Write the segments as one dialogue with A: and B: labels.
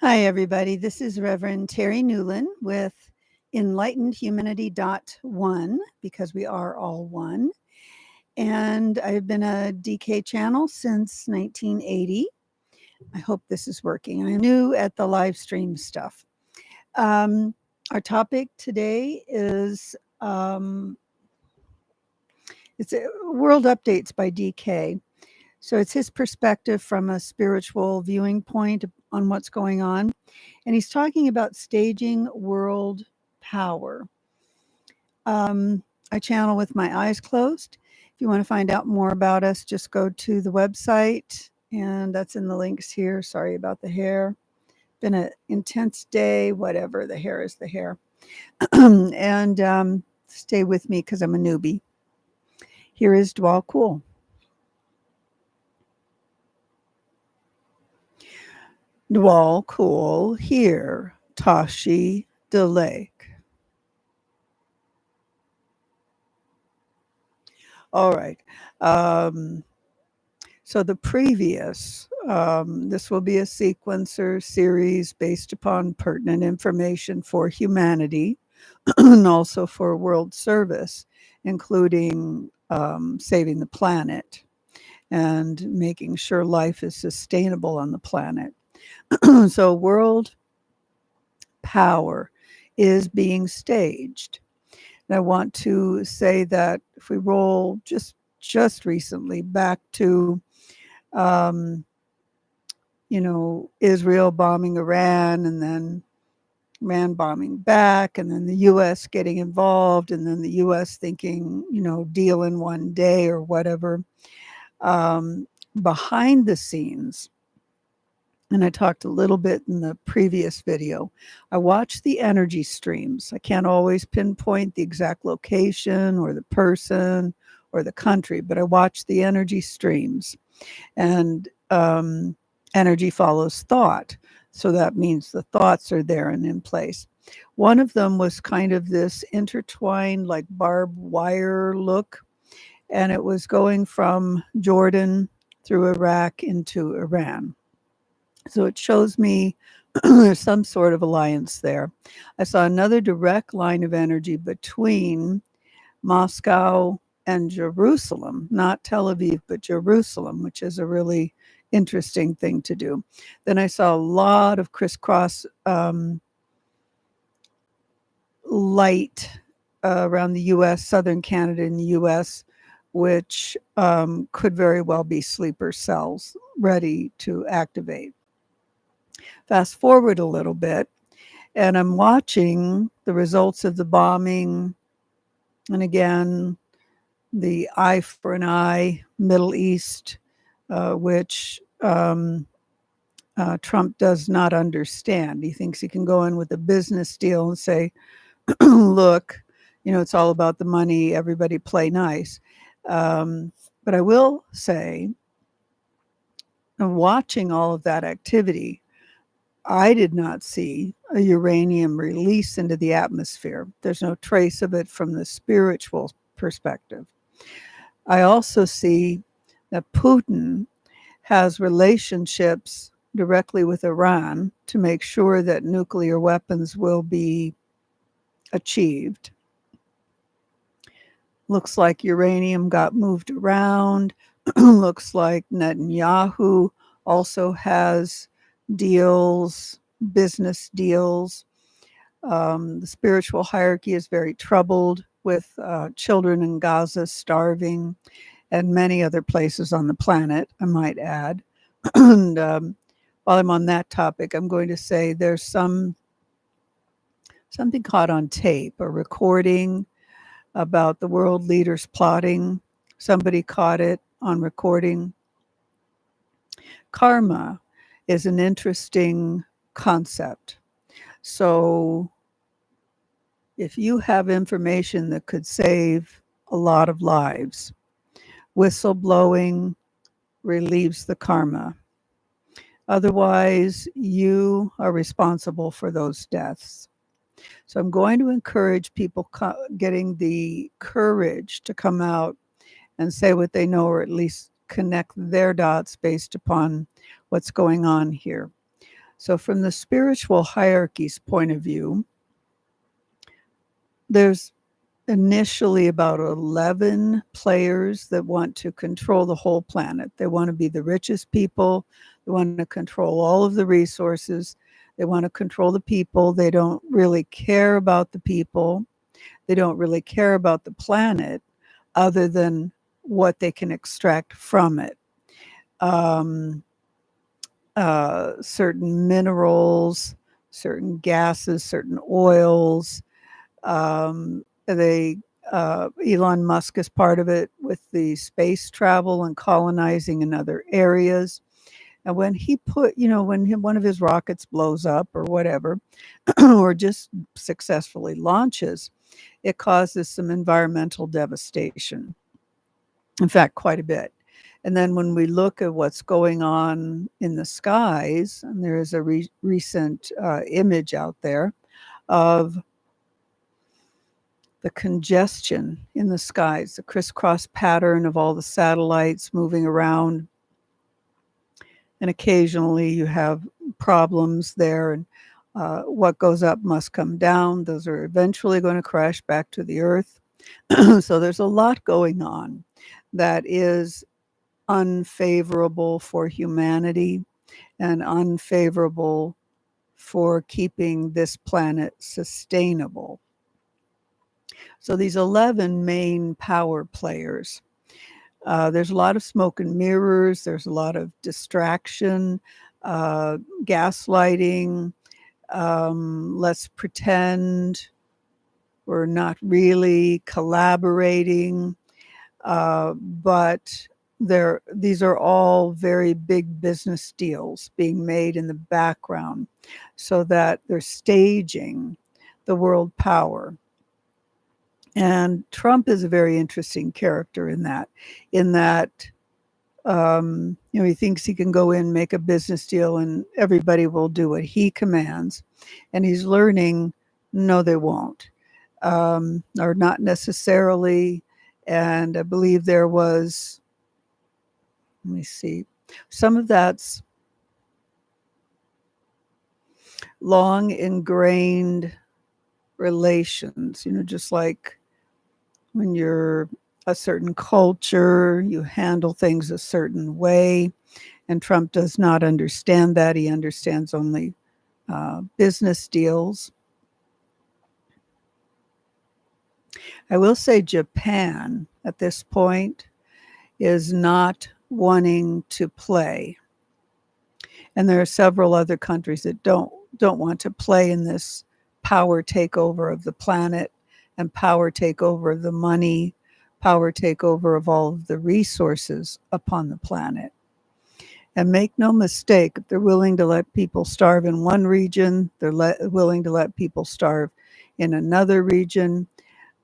A: Hi, everybody. This is Reverend Terry Newland with EnlightenedHumanity.1 because we are all one. And I've been a DK channel since 1980. I hope this is working. I'm new at the live stream stuff. Our topic today is it's World Updates by DK. So it's his perspective from a spiritual viewing point on what's going on. And he's talking about staging world power. I channel with my eyes closed. If you want to find out more about us, just go to the website, and that's in the links here. Sorry about the hair. Been an intense day, whatever. The hair is the hair. And stay with me because I'm a newbie. Here is Dwal Cool. Dwal Cool here, Tashi de Lake. All right. So the previous, this will be a sequencer series based upon pertinent information for humanity and also for world service, including saving the planet and making sure life is sustainable on the planet. So world power is being staged. And I want to say that if we roll just recently back to Israel bombing Iran, and then Iran bombing back, and then the U.S. getting involved, and then the U.S. thinking, deal in one day or whatever. Behind the scenes, and I talked a little bit in the previous video, I watch the energy streams. I can't always pinpoint the exact location or the person or the country, but I watch the energy streams. And energy follows thought. So that means the thoughts are there and in place. One of them was kind of this intertwined, like barbed wire look. And it was going from Jordan through Iraq into Iran. So it shows me there's some sort of alliance there. I saw another direct line of energy between Moscow and Jerusalem, not Tel Aviv, but Jerusalem, which is a really interesting thing to do. Then I saw a lot of crisscross light around the U.S., southern Canada and the U.S., which could very well be sleeper cells ready to activate. Fast forward a little bit, and I'm watching the results of the bombing. And again, the eye for an eye, Middle East, which Trump does not understand. He thinks he can go in with a business deal and say, look, it's all about the money, everybody play nice. But I will say, watching all of that activity, I did not see a uranium release into the atmosphere. There's no trace of it from the spiritual perspective. I also see that Putin has relationships directly with Iran to make sure that nuclear weapons will be achieved. Looks like uranium got moved around. Looks like Netanyahu also has deals, business deals. The spiritual hierarchy is very troubled with children in Gaza starving and many other places on the planet, I might add. And while I'm on that topic, I'm going to say there's something caught on tape, a recording about the world leaders plotting. Somebody caught it on recording. Karma is an interesting concept. So if you have information that could save a lot of lives, whistleblowing relieves the karma. Otherwise, you are responsible for those deaths. So I'm going to encourage people getting the courage to come out and say what they know, or at least connect their dots based upon what's going on here. So, from the spiritual hierarchy's point of view, there's initially about 11 players that want to control the whole planet. They want to be the richest people. They want to control all of the resources. They want to control the people. They don't really care about the people. They don't really care about the planet other than what they can extract from it. Um, Certain minerals, certain gases, certain oils. They Elon Musk is part of it with the space travel and colonizing in other areas. And when he put, one of his rockets blows up or whatever, or just successfully launches, it causes some environmental devastation. In fact, quite a bit. And then when we look at what's going on in the skies, and there is a recent image out there of the congestion in the skies, the crisscross pattern of all the satellites moving around. And occasionally you have problems there, and what goes up must come down. Those are eventually going to crash back to the earth. So there's a lot going on that is unfavorable for humanity and unfavorable for keeping this planet sustainable. So these 11 main power players, there's a lot of smoke and mirrors. There's a lot of distraction, gaslighting. Let's pretend we're not really collaborating. But these are all very big business deals being made in the background so that they're staging the world power. And Trump is a very interesting character in that he thinks he can go in, make a business deal, and everybody will do what he commands. And he's learning, no, they won't, or not necessarily. And I believe there was, let me see, some of that's long ingrained relations, just like when you're a certain culture, you handle things a certain way. And Trump does not understand that. He understands only business deals. I will say Japan at this point is not wanting to play. And there are several other countries that don't want to play in this power takeover of the planet and power takeover of the money, power takeover of all of the resources upon the planet. And make no mistake, if they're willing to let people starve in one region, they're willing to let people starve in another region.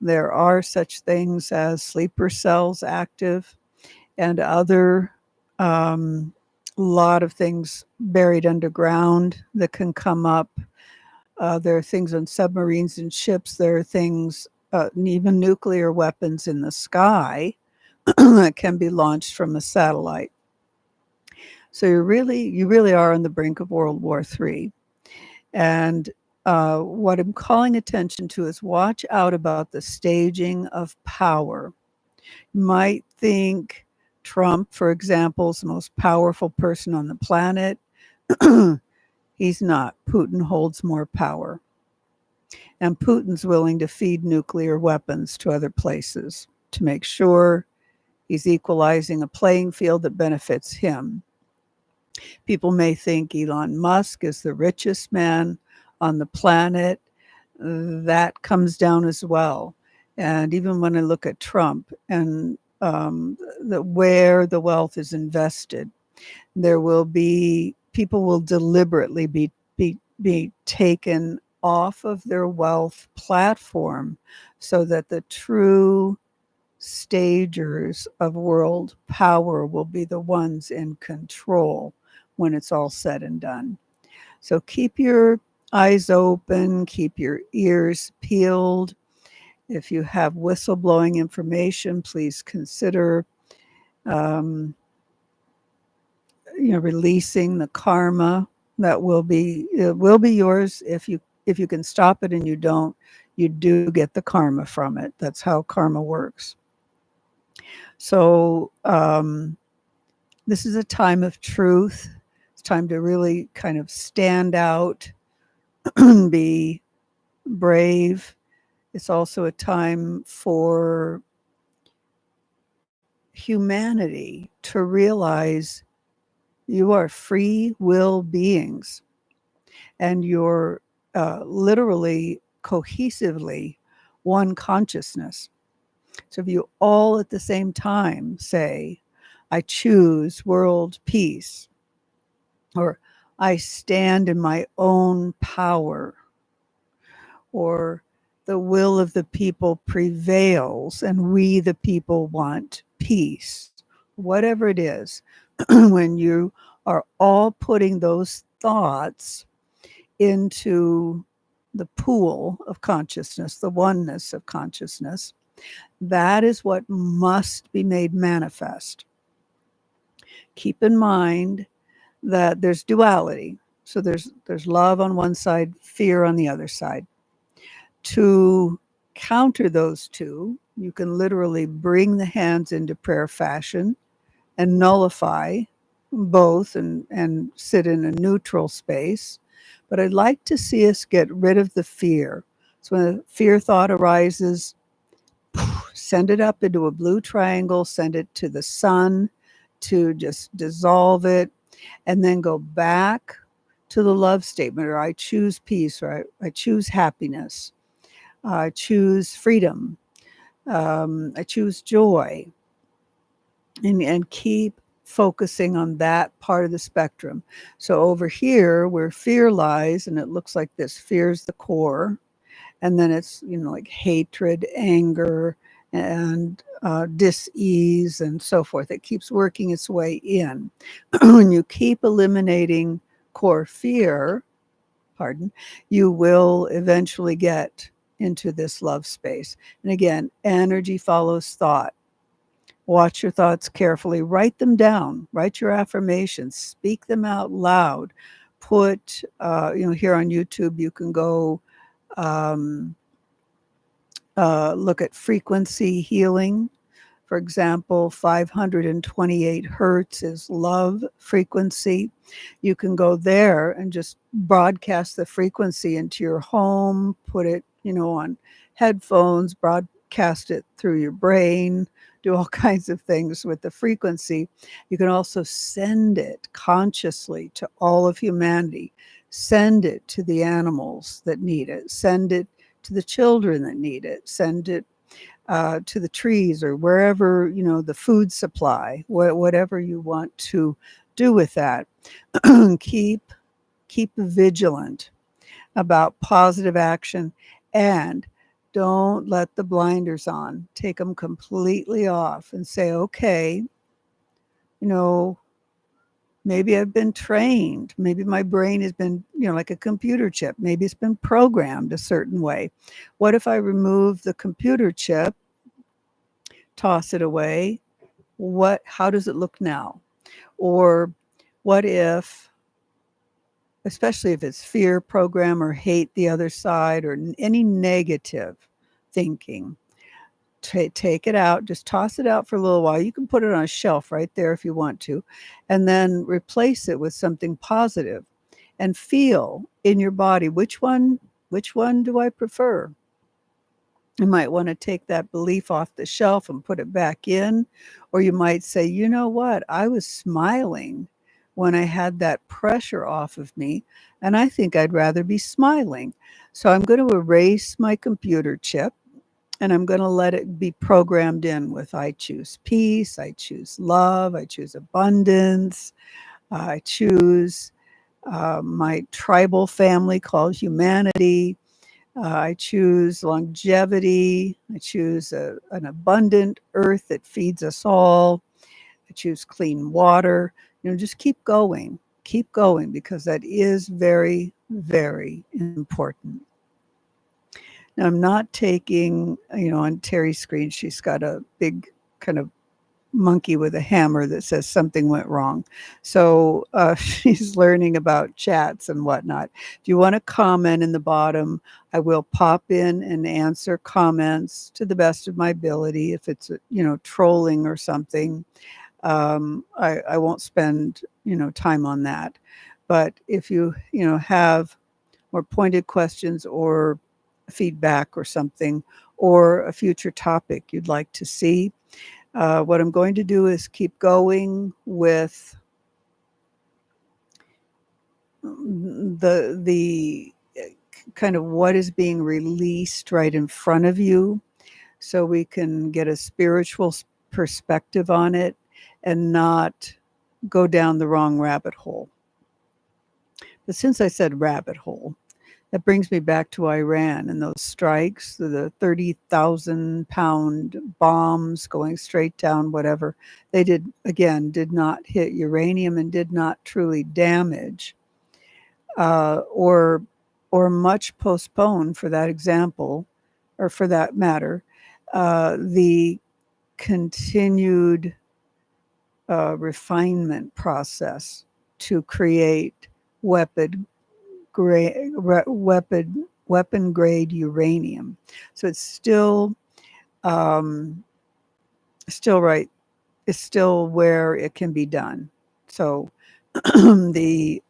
A: There are such things as sleeper cells active and other lot of things buried underground that can come up. There are things on submarines and ships. There are things, even nuclear weapons in the sky that can be launched from a satellite. So you really are on the brink of World War III. And what I'm calling attention to is watch out about the staging of power. You might think Trump, for example, is the most powerful person on the planet. He's not. Putin holds more power. And Putin's willing to feed nuclear weapons to other places to make sure he's equalizing a playing field that benefits him. People may think Elon Musk is the richest man on the planet. That comes down as well. And even when I look at Trump and where the wealth is invested, there will be people will deliberately be taken off of their wealth platform so that the true stagers of world power will be the ones in control when it's all said and done. So keep your eyes open, keep your ears peeled. If you have whistleblowing information, please consider releasing the karma That will be, it will be yours. If you can stop it and you don't, you do get the karma from it. That's how karma works. So this is a time of truth. It's time to really kind of stand out, be brave. It's also a time for humanity to realize you are free will beings, and you're literally cohesively one consciousness. So if you all at the same time say, I choose world peace, or I stand in my own power, or the will of the people prevails and we the people want peace, whatever it is, when you are all putting those thoughts into the pool of consciousness, the oneness of consciousness, that is what must be made manifest. Keep in mind that there's duality. So there's love on one side, fear on the other side. To counter those two, you can literally bring the hands into prayer fashion and nullify both and sit in a neutral space. But I'd like to see us get rid of the fear. So when a fear thought arises, send it up into a blue triangle, send it to the sun to just dissolve it, and then go back to the love statement, or I choose peace, or I choose happiness, I choose freedom, I choose joy, and keep focusing on that part of the spectrum. So over here where fear lies, and it looks like this, fear's the core, and then it's, like hatred, anger, and dis-ease and so forth. It keeps working its way in. When you keep eliminating core fear, you will eventually get into this love space. And again, energy follows thought. Watch your thoughts carefully. Write them down. Write your affirmations. Speak them out loud. Put, here on YouTube, you can go look at frequency healing. For example, 528 hertz is love frequency. You can go there and just broadcast the frequency into your home, put it, on headphones, broadcast it through your brain, do all kinds of things with the frequency. You can also send it consciously to all of humanity. Send it to the animals that need it. Send it to the children that need it. Send it to the trees, or wherever, the food supply, whatever you want to do with that. keep vigilant about positive action, and don't let the blinders on. Take them completely off and say, okay, maybe I've been trained. Maybe my brain has been, like a computer chip. Maybe it's been programmed a certain way. What if I remove the computer chip, toss it away? How does it look now? Or what if, especially if it's fear program or hate the other side, or any negative thinking, take it out, just toss it out for a little while. You can put it on a shelf right there if you want to, and then replace it with something positive, and feel in your body, which one do I prefer? You might want to take that belief off the shelf and put it back in. Or you might say, you know what? I was smiling when I had that pressure off of me, and I think I'd rather be smiling. So I'm going to erase my computer chip, and I'm going to let it be programmed in with, I choose peace, I choose love, I choose abundance, I choose my tribal family called humanity. I choose longevity. I choose an abundant earth that feeds us all. I choose clean water. Just keep going, because that is very, very important. Now, I'm not taking, on Terry's screen, she's got a big kind of monkey with a hammer that says something went wrong. So she's learning about chats and whatnot. If you want to comment in the bottom, I will pop in and answer comments to the best of my ability. If it's, trolling or something, I won't spend, time on that. But if have more pointed questions or feedback or something, or a future topic you'd like to see, what I'm going to do is keep going with the kind of what is being released right in front of you, so we can get a spiritual perspective on it and not go down the wrong rabbit hole. But since I said rabbit hole, that brings me back to Iran and those strikes, the 30,000-pound bombs going straight down, whatever. They did not hit uranium and did not truly damage, or much postpone, for that example, or for that matter, the continued refinement process to create weapon grade uranium. So it's still right. It's still where it can be done. So the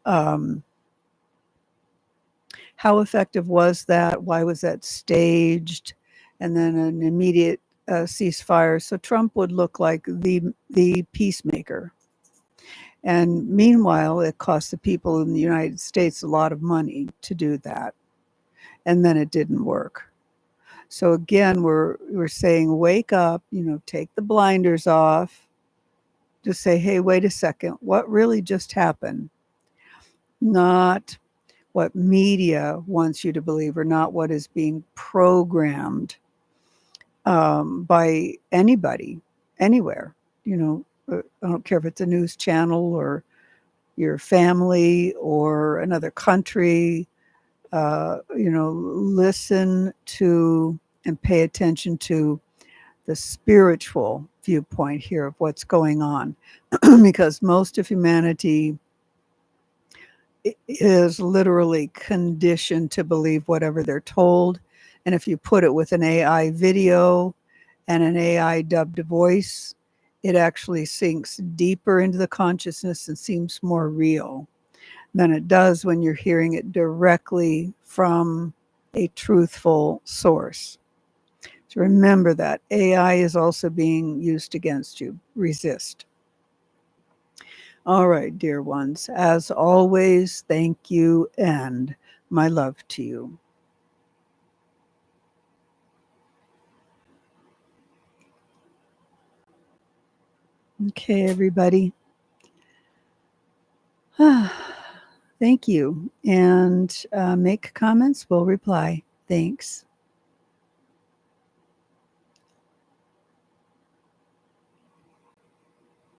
A: how effective was that? Why was that staged? And then an immediate ceasefire. So Trump would look like the peacemaker. And meanwhile, it cost the people in the United States a lot of money to do that. And then it didn't work. So again, we're saying, wake up, take the blinders off. Just say, hey, wait a second, what really just happened? Not what media wants you to believe, or not what is being programmed by anybody, anywhere. I don't care if it's a news channel or your family or another country. Listen to and pay attention to the spiritual viewpoint here of what's going on, because most of humanity is literally conditioned to believe whatever they're told. And if you put it with an AI video and an AI dubbed voice, it actually sinks deeper into the consciousness and seems more real than it does when you're hearing it directly from a truthful source. So remember that AI is also being used against you. Resist. All right, dear ones, as always, thank you and my love to you. Okay, everybody. Thank you. And make comments, we'll reply. Thanks.